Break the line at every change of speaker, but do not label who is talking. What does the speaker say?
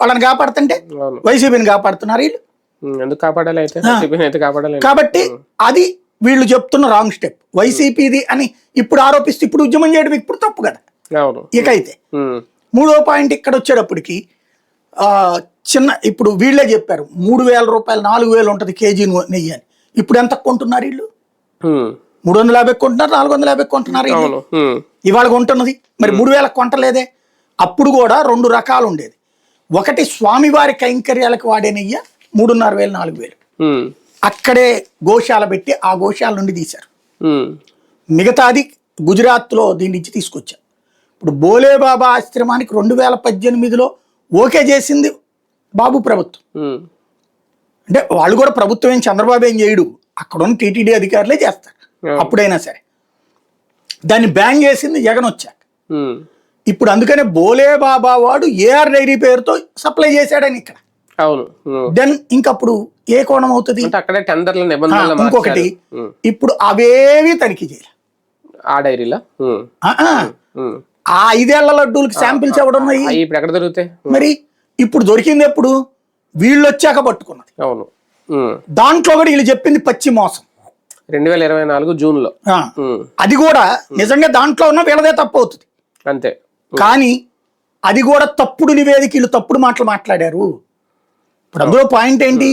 వాళ్ళని కాపాడుతుంటే వైసీపీని కాపాడుతున్నారు వీళ్ళు.
ఎందుకు కాపాడాలి అయితే కాపాడాలి
కాబట్టి అది వీళ్ళు చెప్తున్న రాంగ్ స్టెప్. వైసీపీది అని ఇప్పుడు ఆరోపిస్తే ఇప్పుడు ఉద్యమం చేయడం ఇప్పుడు తప్పు కదా. ఇక అయితే మూడో పాయింట్ ఇక్కడ వచ్చేటప్పటికి చిన్న ఇప్పుడు వీళ్ళే చెప్పారు 3,000 రూపాయలు 4,000 ఉంటుంది కేజీ నెయ్యి అని. ఇప్పుడు ఎంత కొంటున్నారు వీళ్ళు? 350 కొంటున్నారు, 450 కొంటున్నారు ఇవాళ కొంటున్నది. మరి 3,000 కొంటలేదే. అప్పుడు కూడా 2 రకాలు ఉండేది. ఒకటి స్వామివారి కైంకర్యాలకు వాడే నెయ్యి 3,500 4,000 అక్కడే గోశాల పెట్టి ఆ గోశాల నుండి తీశారు. మిగతాది గుజరాత్లో దీని నుంచి తీసుకొచ్చారు. ఇప్పుడు బోలేబాబా ఆశ్రమానికి 2018లో ఓకే చేసింది బాబు ప్రభుత్వం. అంటే వాళ్ళు కూడా ప్రభుత్వం ఏం చంద్రబాబు ఏం చేయడు, అక్కడ ఉన్న టీటీడీ అధికారులే చేస్తారు. అప్పుడైనా సరే దాన్ని బ్యాన్ చేసింది జగన్ వచ్చాక. ఇప్పుడు అందుకనే బోలేబాబా వాడు ఏఆర్ డైరీ పేరుతో సప్లై చేశాడని ఇక్కడ. దెన్ ఇంకప్పుడు ఏ కోణం అవుతుంది? ఇంకొకటి ఇప్పుడు అవేవి తనిఖీ చేయాలి
ఆ డైరీలో.
ఆ 5 ఏళ్ల లడ్డూలకి శాంపిల్స్ ఎవడున్నాయి
ఇప్పుడు ఎక్కడ దొరుకుతాయి?
మరి ఇప్పుడు దొరికింది ఎప్పుడు? వీళ్ళు వచ్చాక పట్టుకున్నది. దాంట్లో కూడా వీళ్ళు చెప్పింది పచ్చి మోసం
2024 జూన్లో.
అది కూడా నిజంగా దాంట్లో ఉన్న వీళ్ళదే తప్పు అవుతుంది
అంతే.
కానీ అది కూడా తప్పుడు నివేదిక, వీళ్ళు తప్పుడు మాటలు మాట్లాడారు. ఇప్పుడు అందులో పాయింట్ ఏంటి?